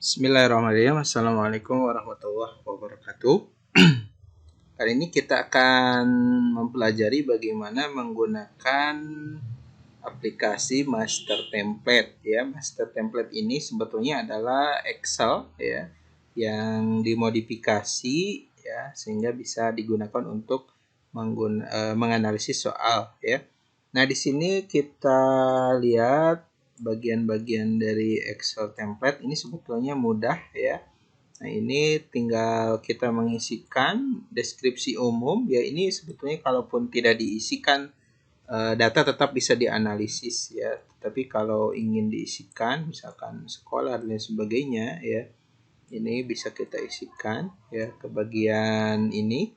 Bismillahirrahmanirrahim. Assalamualaikum warahmatullahi wabarakatuh. Kali ini kita akan mempelajari bagaimana menggunakan aplikasi master template ya. Master template ini sebetulnya adalah Excel ya yang dimodifikasi ya sehingga bisa digunakan untuk menganalisis soal ya. Nah, di sini kita lihat bagian-bagian dari Excel template ini sebetulnya mudah ya. Nah, ini tinggal kita mengisikan deskripsi umum ya. Ini sebetulnya kalaupun tidak diisikan data tetap bisa dianalisis ya. Tapi kalau ingin diisikan misalkan sekolah dan sebagainya ya, ini bisa kita isikan ya ke bagian ini.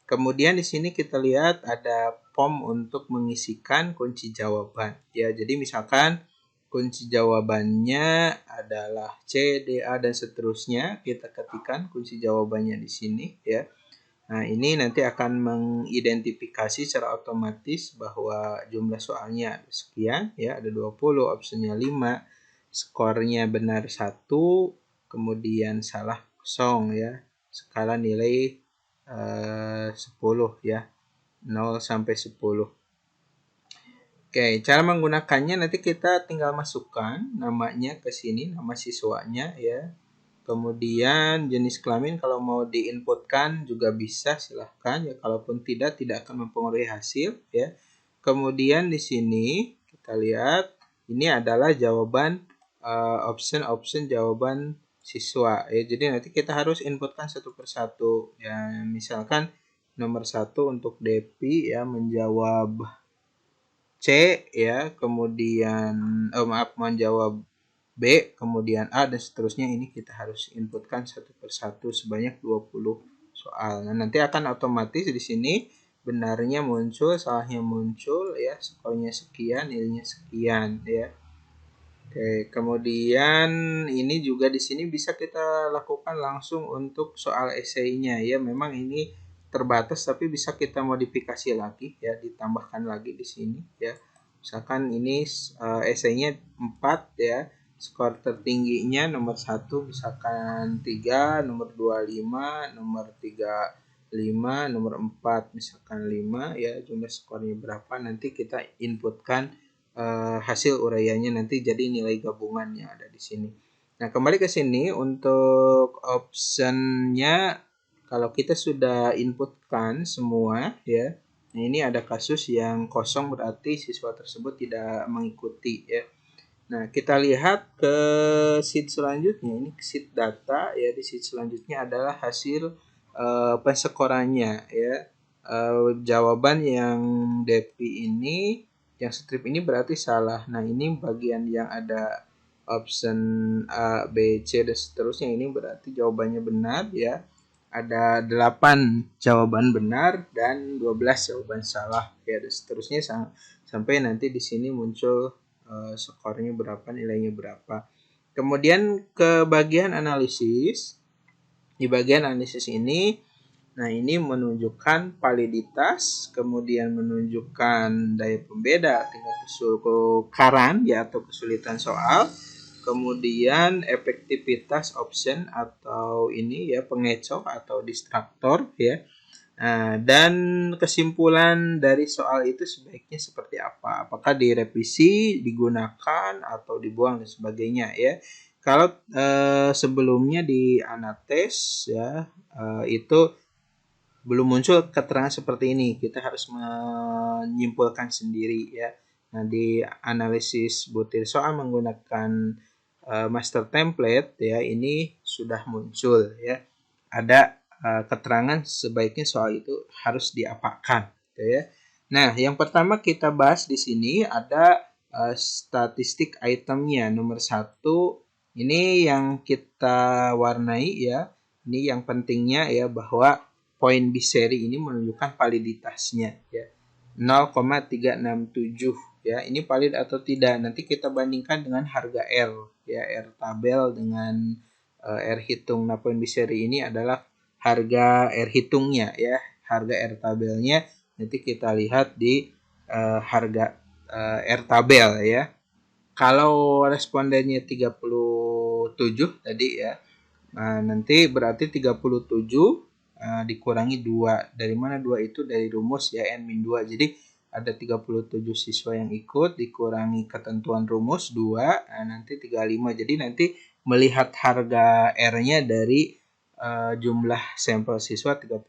Kemudian di sini kita lihat ada form untuk mengisikan kunci jawaban. Ya, jadi misalkan kunci jawabannya adalah C, D, A dan seterusnya, kita ketikkan kunci jawabannya di sini ya. Nah, ini nanti akan mengidentifikasi secara otomatis bahwa jumlah soalnya sekian ya, ada 20, opsinya 5, skornya benar 1, kemudian salah 0 ya. Skala nilai 10 ya, 0 sampai 10. Oke, cara menggunakannya nanti kita tinggal masukkan namanya ke sini, nama siswanya ya. Kemudian jenis kelamin kalau mau diinputkan juga bisa, silahkan ya. Kalaupun tidak akan mempengaruhi hasil ya. Kemudian di sini kita lihat ini adalah jawaban option jawaban siswa ya. Jadi nanti kita harus inputkan satu persatu ya. Misalkan nomor 1 untuk Depi ya menjawab C ya, kemudian menjawab B, kemudian A dan seterusnya. Ini kita harus inputkan satu persatu sebanyak 20 soal. Nah, nanti akan otomatis di sini benarnya muncul, salahnya muncul ya, skornya sekian, nilainya sekian ya. Oke, kemudian ini juga di sini bisa kita lakukan langsung untuk soal esainya ya. Memang ini terbatas tapi bisa kita modifikasi lagi ya, ditambahkan lagi di sini ya. Misalkan ini esainya 4 ya. Skor tertingginya nomor 1 misalkan 3, nomor 2 5, nomor 3 5, nomor 4 misalkan 5 ya. Jumlah skornya berapa nanti kita inputkan hasil uraiannya nanti jadi nilai gabungan yang ada di sini. Nah, kembali ke sini untuk optionnya kalau kita sudah inputkan semua ya. Nah, ini ada kasus yang kosong berarti siswa tersebut tidak mengikuti ya. Nah, kita lihat ke sheet selanjutnya. Ini sheet data ya. Di sheet selanjutnya adalah hasil penskorannya ya. Jawaban yang Depi ini, yang strip ini berarti salah. Nah, ini bagian yang ada option A, B, C dan seterusnya ini berarti jawabannya benar ya. Ada 8 jawaban benar dan 12 jawaban salah ya dan seterusnya sampai nanti di sini muncul skornya berapa, nilainya berapa. Kemudian ke bagian analisis. Di bagian analisis ini, nah ini menunjukkan validitas, kemudian menunjukkan daya pembeda, tingkat kesukaran ya atau kesulitan soal, kemudian efektivitas option atau ini ya pengecoh atau distraktor ya. Nah, dan kesimpulan dari soal itu sebaiknya seperti apa? Apakah direvisi, digunakan atau dibuang dan sebagainya ya. Kalau sebelumnya di Anates ya itu belum muncul keterangan seperti ini, kita harus menyimpulkan sendiri ya. Nah, di analisis butir soal menggunakan master template ya, ini sudah muncul ya. Ada keterangan sebaiknya soal itu harus diapakan gitu ya. Nah, yang pertama kita bahas di sini ada statistik itemnya nomor 1. Ini yang kita warnai ya. Ini yang pentingnya ya, bahwa poin biseri ini menunjukkan validitasnya ya. 0,367 ya. Ini valid atau tidak nanti kita bandingkan dengan harga R ya. R tabel dengan R hitung. Nah, poin biseri ini adalah harga R hitungnya ya. Harga R tabelnya nanti kita lihat di harga R tabel ya. Kalau respondennya 33 37 tadi ya. Nah, nanti berarti 37 dikurangi 2. Dari mana 2 itu? Dari rumus ya, N-2. Jadi ada 37 siswa yang ikut, dikurangi ketentuan rumus 2, nanti 35. Jadi nanti melihat harga R-nya dari jumlah sampel siswa 35.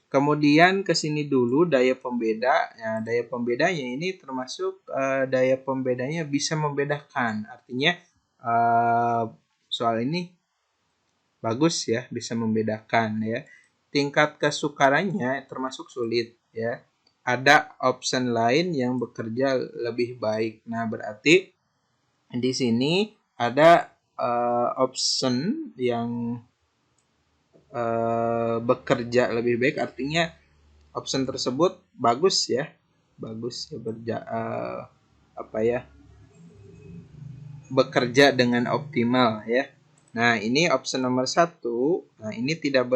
Kemudian ke sini dulu daya pembeda. Nah, daya pembedanya ini termasuk daya pembedanya bisa membedakan. Artinya soal ini bagus ya, bisa membedakan ya. Tingkat kesukarannya termasuk sulit ya. Ada option lain yang bekerja lebih baik. Nah, berarti di sini ada option yang bekerja lebih baik, artinya option tersebut bagus ya bekerja dengan optimal ya. Nah, ini option nomor 1. Nah, ini tidak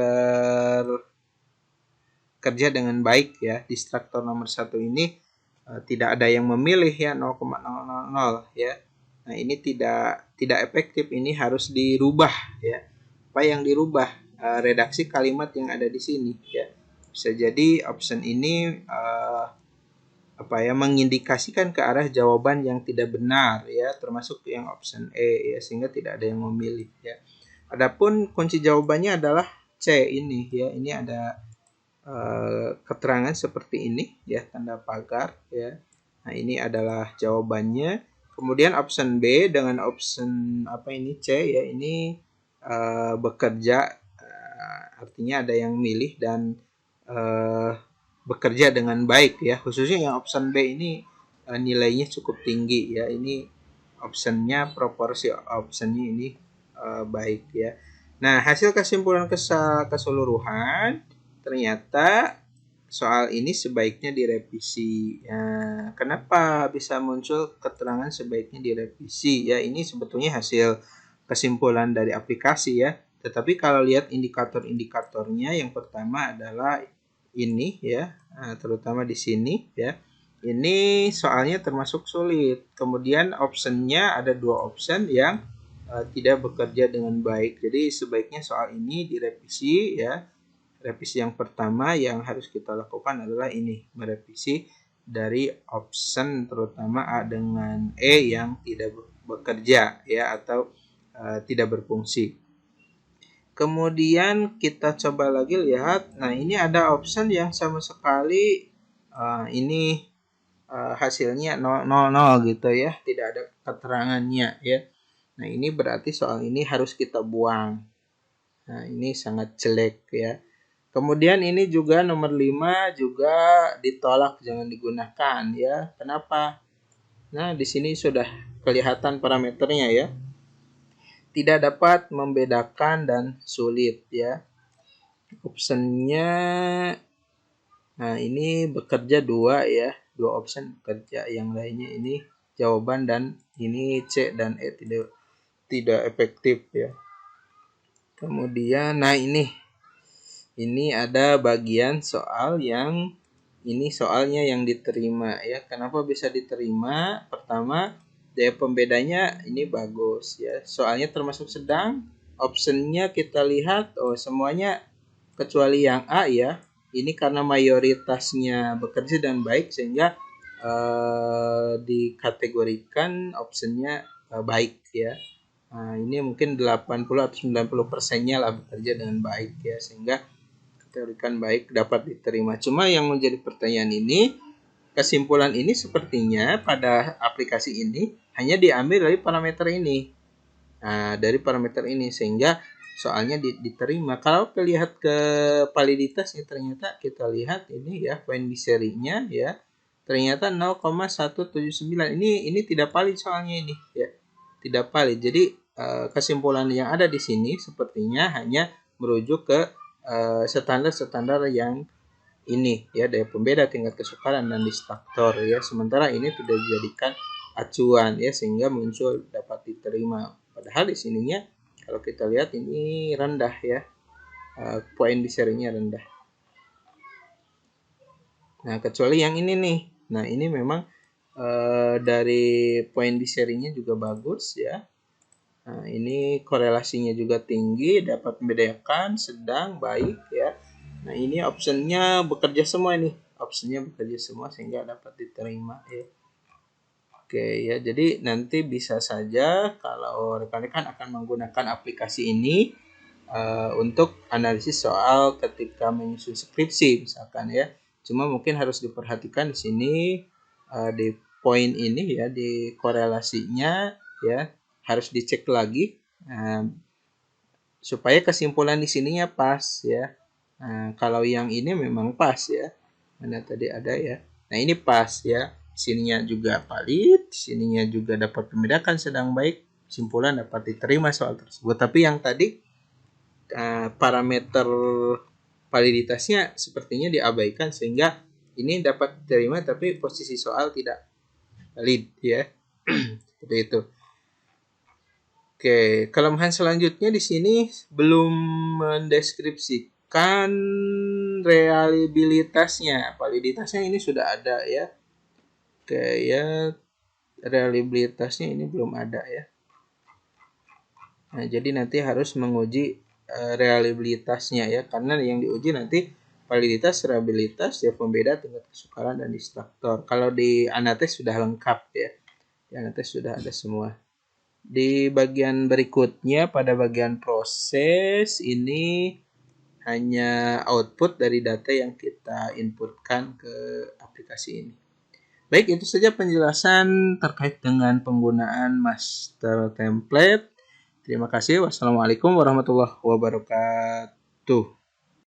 bekerja dengan baik ya. Distraktor nomor 1 ini tidak ada yang memilih ya, 0,000 ya. Nah, ini tidak efektif, ini harus dirubah ya. Apa yang dirubah? Redaksi kalimat yang ada di sini ya. Bisa jadi option ini mengindikasikan ke arah jawaban yang tidak benar ya, termasuk yang option E ya, sehingga tidak ada yang memilih ya. Adapun kunci jawabannya adalah C ini ya. Ini ada keterangan seperti ini ya, tanda pagar ya. Nah, ini adalah jawabannya. Kemudian option B dengan option C ya, ini bekerja, artinya ada yang milih dan bekerja dengan baik ya. Khususnya yang option B ini nilainya cukup tinggi ya. Ini optionnya, proporsi optionnya ini baik ya. Nah, hasil kesimpulan keseluruhan ternyata soal ini sebaiknya direvisi. Ya, kenapa bisa muncul keterangan sebaiknya direvisi? Ya, ini sebetulnya hasil kesimpulan dari aplikasi ya. Tetapi kalau lihat indikator-indikatornya, yang pertama adalah ini ya, terutama di sini ya. Ini soalnya termasuk sulit. Kemudian optionnya ada 2 option yang tidak bekerja dengan baik. Jadi sebaiknya soal ini direvisi ya. Revisi yang pertama yang harus kita lakukan adalah ini, merevisi dari option terutama A dengan E yang tidak bekerja ya, atau tidak berfungsi. Kemudian kita coba lagi lihat. Nah, ini ada option yang sama sekali ini hasilnya 000 gitu ya, tidak ada keterangannya ya. Nah, ini berarti soal ini harus kita buang. Nah, ini sangat jelek ya. Kemudian ini juga nomor 5 juga ditolak, jangan digunakan ya. Kenapa? Nah, di sini sudah kelihatan parameternya ya. Tidak dapat membedakan dan sulit ya. Optionnya, nah ini bekerja 2 ya. 2 option bekerja, yang lainnya ini jawaban, dan ini C dan E tidak efektif ya. Kemudian nah ini ada bagian soal yang ini soalnya yang diterima ya. Kenapa bisa diterima? Pertama, daya pembedanya ini bagus ya. Soalnya termasuk sedang. Optionnya kita lihat, semuanya kecuali yang A ya. Ini karena mayoritasnya bekerja dan baik, sehingga dikategorikan optionnya baik ya. Nah, ini mungkin 80 atau 90%-nya lah bekerja dengan baik ya, sehingga teorikan baik dapat diterima. Cuma yang menjadi pertanyaan ini, kesimpulan ini sepertinya pada aplikasi ini hanya diambil dari parameter ini. Nah, dari parameter ini sehingga soalnya diterima. Kalau kita lihat ke validitasnya, ternyata kita lihat ini ya, poin di serinya ya, ternyata 0,179. Ini tidak valid soalnya ini ya. Tidak valid. Jadi kesimpulan yang ada di sini sepertinya hanya merujuk ke standar-standar yang ini ya, daya pembeda, tingkat kesukaran, dan distraktor ya. Sementara ini tidak dijadikan acuan ya, sehingga muncul dapat diterima. Padahal di sininya kalau kita lihat ini rendah ya, poin di serinya rendah. Nah, kecuali yang ini nih. Nah, ini memang dari poin di serinya juga bagus ya. Nah, ini korelasinya juga tinggi, dapat membedakan sedang, baik ya. Nah, ini optionnya bekerja semua nih. Optionnya bekerja semua sehingga dapat diterima ya. Oke ya, jadi nanti bisa saja kalau rekan-rekan akan menggunakan aplikasi ini untuk analisis soal ketika menyusun skripsi misalkan ya. Cuma mungkin harus diperhatikan di sini di poin ini ya, di korelasinya ya harus dicek lagi supaya kesimpulan di sininya pas ya. Nah, kalau yang ini memang pas ya. Mana tadi ada ya. Nah, ini pas ya. Sininya juga valid, sininya juga dapat membedakan sedang, baik, kesimpulan dapat diterima soal tersebut. Tapi yang tadi parameter validitasnya sepertinya diabaikan sehingga ini dapat diterima tapi posisi soal tidak valid ya. Seperti itu. Oke, kelemahan selanjutnya di sini belum mendeskripsikan reliabilitasnya. Validitasnya ini sudah ada ya. Oke ya, reliabilitasnya ini belum ada ya. Nah, jadi nanti harus menguji reliabilitasnya ya, karena yang diuji nanti validitas, reliabilitas, ya pembeda, tingkat kesukaran dan instruktur. Kalau di Anates sudah lengkap ya. Di Anates sudah ada semua. Di bagian berikutnya pada bagian proses ini hanya output dari data yang kita inputkan ke aplikasi ini. Baik, itu saja penjelasan terkait dengan penggunaan master template. Terima kasih. Wassalamualaikum warahmatullahi wabarakatuh.